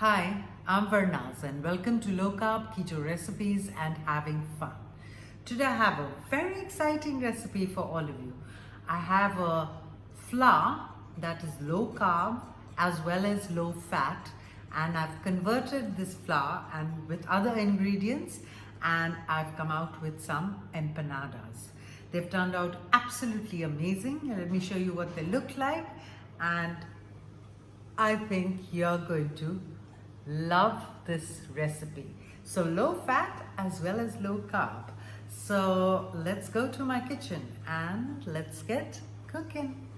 Hi, I'm Varnaz and welcome to Low Carb Keto Recipes and Having Fun. Today I have a very exciting recipe for all of you. I have a flour that is low carb as well as low fat, and I've converted this flour and with other ingredients, and I've come out with some empanadas. They've turned out absolutely amazing. Let me show you what they look like, and I think you're going to love this recipe. So low fat as well as low carb. So let's go to my kitchen and let's get cooking.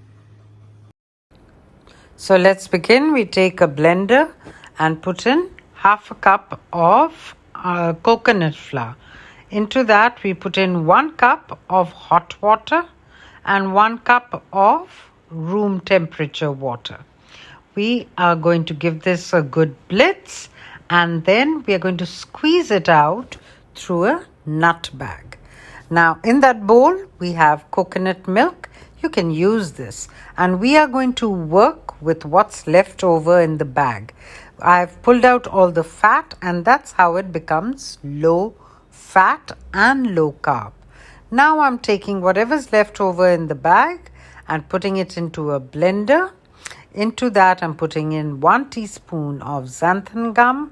So let's begin. We take a blender and put in half a cup of coconut flour. Into that we put in 1 cup of hot water and 1 cup of room temperature water. We are going to give this a good blitz, and then we are going to squeeze it out through a nut bag. Now in that bowl we have coconut milk. You can use this, and we are going to work with what's left over in the bag. I've pulled out all the fat, and that's how it becomes low fat and low carb. Now I'm taking whatever's left over in the bag and putting it into a blender. Into that I'm putting in 1 teaspoon of xanthan gum.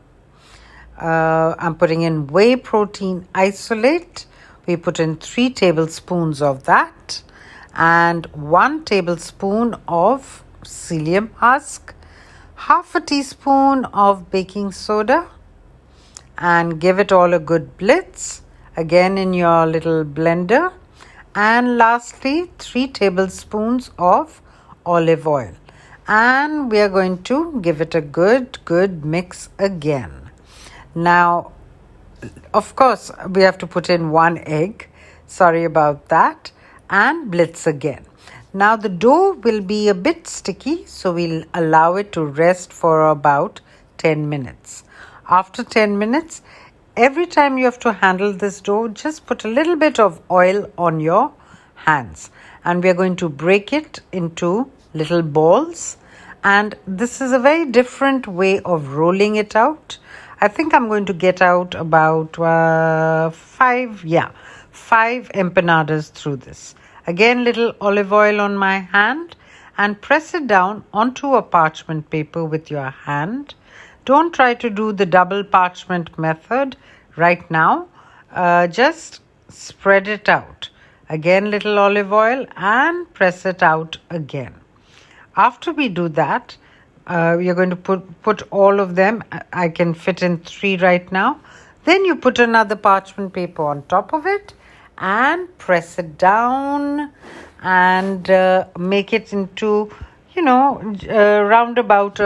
I'm putting in whey protein isolate. We put in 3 tablespoons of that and 1 tablespoon of psyllium husk, half a teaspoon of baking soda, and give it all a good blitz again in your little blender. And lastly 3 tablespoons of olive oil. And we are going to give it a good mix again. Now, of course, we have to put in 1 egg. Sorry about that. And blitz again. Now the dough will be a bit sticky, so we'll allow it to rest for about 10 minutes. After 10 minutes, every time you have to handle this dough, just put a little bit of oil on your hands. And we are going to break it into little balls, and this is a very different way of rolling it out. I think I'm going to get out about 5 empanadas through this. Again, little olive oil on my hand, and press it down onto a parchment paper with your hand. Don't try to do the double parchment method right now. Just spread it out. Again, little olive oil, and press it out again. After we do that, we are going to put all of them. I can fit in 3 right now. Then you put another parchment paper on top of it and press it down and make it into, roundabout,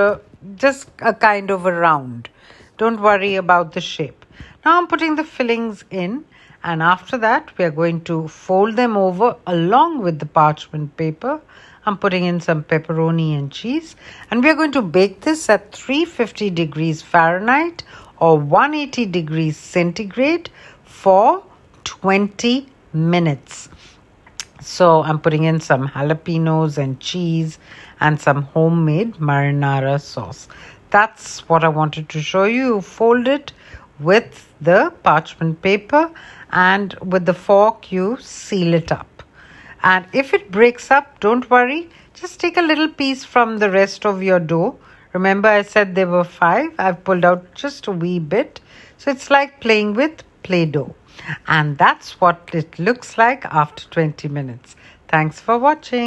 just a kind of a round. Don't worry about the shape. Now I'm putting the fillings in, and after that we are going to fold them over along with the parchment paper. I'm putting in some pepperoni and cheese, and we are going to bake this at 350 degrees Fahrenheit or 180 degrees centigrade for 20 minutes. So I'm putting in some jalapenos and cheese and some homemade marinara sauce. That's what I wanted to show you. Fold it with the parchment paper, and with the fork you seal it up. And if it breaks up, don't worry. Just take a little piece from the rest of your dough. Remember, I said there were 5. I've pulled out just a wee bit. So it's like playing with Play-Doh. And that's what it looks like after 20 minutes. Thanks for watching.